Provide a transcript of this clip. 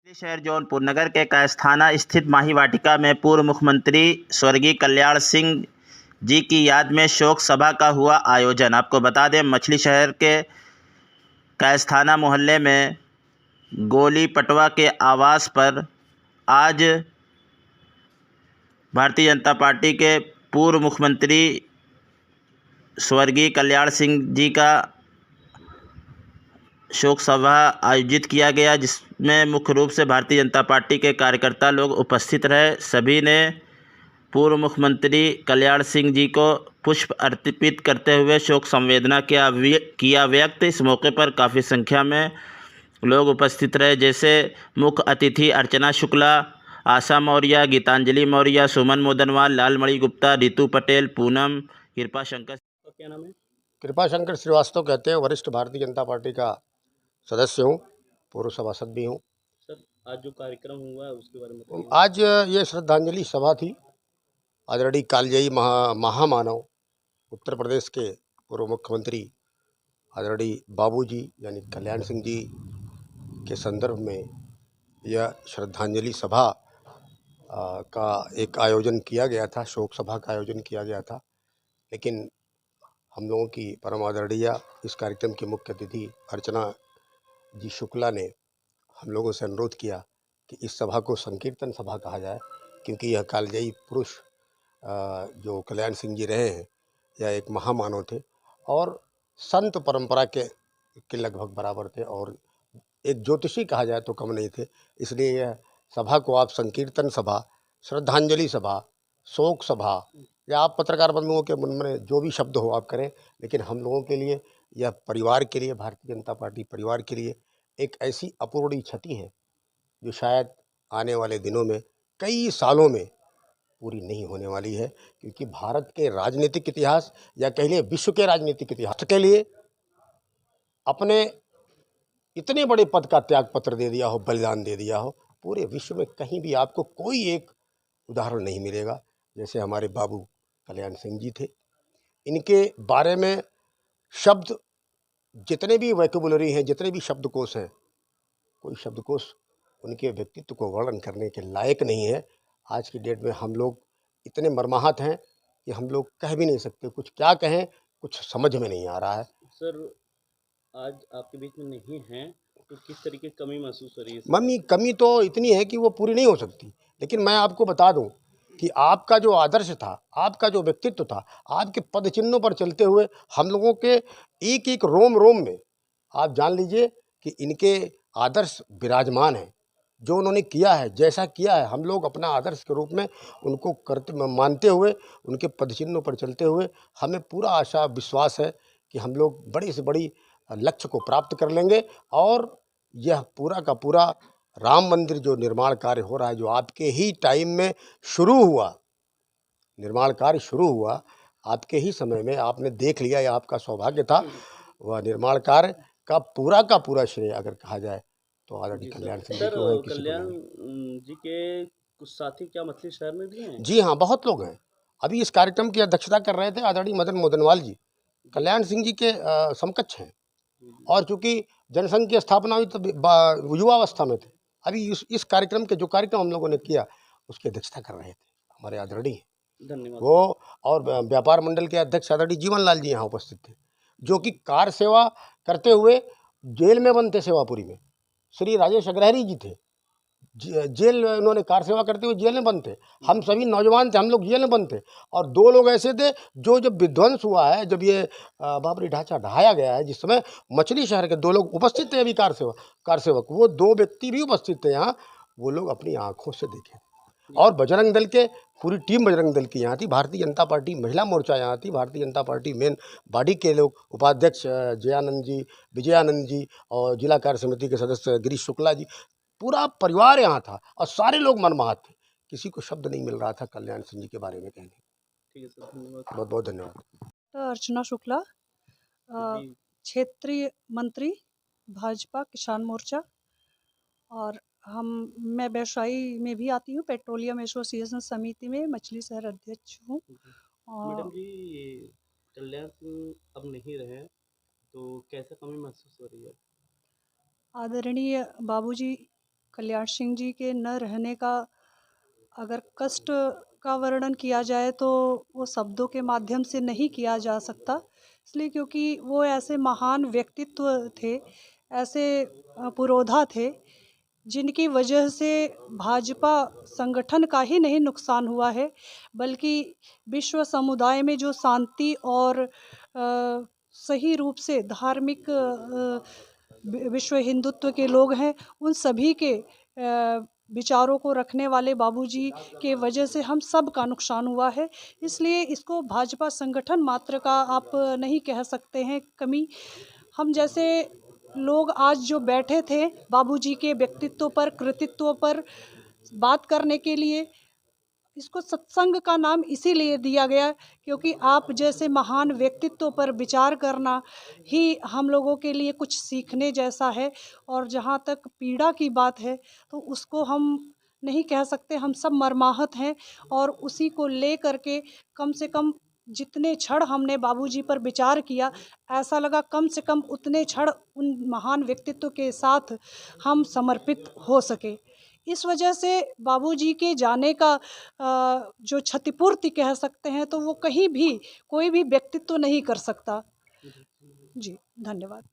शहर जौनपुर नगर के कायस्थ थाना स्थित माही वाटिका में पूर्व मुख्यमंत्री स्वर्गीय कल्याण सिंह जी की याद में शोक सभा का हुआ आयोजन। आपको बता दें, मछली शहर के कायस्थ थाना मोहल्ले में गोली पटवा के आवास पर आज भारतीय जनता पार्टी के पूर्व मुख्यमंत्री स्वर्गीय कल्याण सिंह जी का शोक सभा आयोजित किया गया, जिसमें मुख्य रूप से भारतीय जनता पार्टी के कार्यकर्ता लोग उपस्थित रहे। सभी ने पूर्व मुख्यमंत्री कल्याण सिंह जी को पुष्प अर्पित करते हुए शोक संवेदना किया व्यक्त। इस मौके पर काफ़ी संख्या में लोग उपस्थित रहे, जैसे मुख्य अतिथि अर्चना शुक्ला, आशा मौर्य, गीतांजलि मौर्य, सुमन मोदनवाल, लालमणि गुप्ता, रितु पटेल, पूनम, कृपा शंकर। क्या नाम है? कृपा शंकर श्रीवास्तव कहते हैं। वरिष्ठ भारतीय जनता पार्टी का सदस्य हूँ, पूर्व सभासद भी हूँ। सर, आज जो कार्यक्रम हुआ है उसके बारे में बताइए। आज ये श्रद्धांजलि सभा थी। आदरणीय कालजयी महामानव उत्तर प्रदेश के पूर्व मुख्यमंत्री आदरणीय बाबूजी यानी कल्याण सिंह जी के संदर्भ में यह श्रद्धांजलि सभा का एक आयोजन किया गया था, शोक सभा का आयोजन किया गया था। लेकिन हम लोगों की परम आदरणीय इस कार्यक्रम की मुख्य अतिथि अर्चना जी शुक्ला ने हम लोगों से अनुरोध किया कि इस सभा को संकीर्तन सभा कहा जाए, क्योंकि यह कालजयी पुरुष जो कल्याण सिंह जी रहे हैं, यह एक महामानव थे और संत परंपरा के लगभग बराबर थे और एक ज्योतिषी कहा जाए तो कम नहीं थे। इसलिए यह सभा को आप संकीर्तन सभा, श्रद्धांजलि सभा, शोक सभा या आप पत्रकार बंधुओं के मन में जो भी शब्द हो आप करें, लेकिन हम लोगों के लिए यह परिवार के लिए, भारतीय जनता पार्टी परिवार के लिए एक ऐसी अपूरणीय क्षति है जो शायद आने वाले दिनों में कई सालों में पूरी नहीं होने वाली है। क्योंकि भारत के राजनीतिक इतिहास या कह लिए विश्व के राजनीतिक इतिहास के लिए अपने इतने बड़े पद का त्याग पत्र दे दिया हो, बलिदान दे दिया हो, पूरे विश्व में कहीं भी आपको कोई एक उदाहरण नहीं मिलेगा जैसे हमारे बाबू कल्याण सिंह जी थे। इनके बारे में शब्द जितने भी वोकैबुलरी हैं, जितने भी शब्दकोश हैं, कोई शब्दकोश उनके व्यक्तित्व को वर्णन करने के लायक नहीं है। आज की डेट में हम लोग इतने मर्माहत हैं कि हम लोग कह भी नहीं सकते, कुछ क्या कहें, कुछ समझ में नहीं आ रहा है। सर, आज आपके बीच में नहीं हैं तो किस तरीके की कमी महसूस हो रही है? मम्मी कमी तो इतनी है कि वो पूरी नहीं हो सकती। लेकिन मैं आपको बता दूं कि आपका जो आदर्श था, आपका जो व्यक्तित्व था, आपके पद चिन्हों पर चलते हुए हम लोगों के एक एक रोम रोम में आप जान लीजिए कि इनके आदर्श विराजमान हैं। जो उन्होंने किया है, जैसा किया है, हम लोग अपना आदर्श के रूप में उनको मानते हुए, उनके पद चिन्हों पर चलते हुए हमें पूरा आशा विश्वास है कि हम लोग बड़ी से बड़ी लक्ष्य को प्राप्त कर लेंगे। और यह पूरा का पूरा राम मंदिर जो निर्माण कार्य हो रहा है, जो आपके ही टाइम में शुरू हुआ, निर्माण कार्य शुरू हुआ आपके ही समय में, आपने देख लिया, यह आपका सौभाग्य था। वह निर्माण कार्य का पूरा श्रेय अगर कहा जाए तो आदरणीय कल्याण सिंह जी को है, किसी को नहीं। कल्याण जी के कुछ साथी क्या मछली शहर में भी हैं? जी हाँ, बहुत लोग हैं। अभी इस कार्यक्रम की अध्यक्षता कर रहे थे आदरणीय मदन मोदनवाल जी, कल्याण सिंह जी के समकक्ष हैं। और चूंकि जनसंघ की स्थापना हुई तो युवावस्था में थे। अभी इस कार्यक्रम के जो कार्यक्रम हम लोगों ने किया उसकी अध्यक्षता कर रहे थे हमारे आदरणीय धन्यवाद। वो। और व्यापार मंडल के अध्यक्ष आदरणीय जीवन लाल जी यहाँ उपस्थित थे, जो कि कार सेवा करते हुए जेल में बंद थे। सेवापुरी में श्री राजेश अग्रहरी जी थे, जेल उन्होंने कार सेवा करते हुए जेल में बंद थे। हम सभी नौजवान थे, हम लोग जेल में बंद थे। और दो लोग ऐसे थे जो जब विध्वंस हुआ है, जब ये बाबरी ढांचा ढहाया गया है, जिस समय मछली शहर के दो लोग उपस्थित थे, अभी कार सेवक वो दो व्यक्ति भी उपस्थित थे यहाँ, वो लोग अपनी आंखों से देखे। और बजरंग दल के पूरी टीम बजरंग दल की यहाँ थी, भारतीय जनता पार्टी महिला मोर्चा यहाँ थी, Bharatiya Janata party main body के लोग, उपाध्यक्ष जयानंद जी, विजयानंद जी और जिला कार्य समिति के सदस्य गिरीश शुक्ला जी, पूरा परिवार यहाँ था और सारे लोग मनमाहत थे। किसी को शब्द नहीं मिल रहा था कल्याण सिंह जी के बारे में कहने। ठीक है सर, धन्यवाद। बहुत बहुत धन्यवाद। अर्चना शुक्ला, क्षेत्रीय मंत्री भाजपा किसान मोर्चा। और मैं व्यवसायी में भी आती हूँ, पेट्रोलियम एसोसिएशन समिति में मछली शहर अध्यक्ष हूँ। मैडम जी, ये कल्याण सिंह अब नहीं रहे तो कैसा कमी महसूस हो रही है? आदरणीय बाबूजी कल्याण सिंह जी के न रहने का अगर कष्ट का वर्णन किया जाए तो वो शब्दों के माध्यम से नहीं किया जा सकता, इसलिए क्योंकि वो ऐसे महान व्यक्तित्व थे, ऐसे पुरोधा थे जिनकी वजह से भाजपा संगठन का ही नहीं नुकसान हुआ है, बल्कि विश्व समुदाय में जो शांति और सही रूप से धार्मिक विश्व हिंदुत्व के लोग हैं, उन सभी के विचारों को रखने वाले बाबूजी के वजह से हम सब का नुकसान हुआ है। इसलिए इसको भाजपा संगठन मात्र का आप नहीं कह सकते हैं कमी। हम जैसे लोग आज जो बैठे थे बाबूजी के व्यक्तित्व पर, कृतित्व पर बात करने के लिए, इसको सत्संग का नाम इसीलिए दिया गया क्योंकि आप जैसे महान व्यक्तित्व पर विचार करना ही हम लोगों के लिए कुछ सीखने जैसा है। और जहाँ तक पीड़ा की बात है तो उसको हम नहीं कह सकते, हम सब मर्माहत हैं और उसी को ले करके कम से कम जितने क्षण हमने बाबूजी पर विचार किया, ऐसा लगा कम से कम उतने क्षण उन महान व्यक्तित्व के साथ हम समर्पित हो सके। इस वजह से बाबूजी के जाने का जो क्षतिपूर्ति कह सकते हैं तो वो कहीं भी कोई भी व्यक्तित्व नहीं कर सकता। जी, धन्यवाद।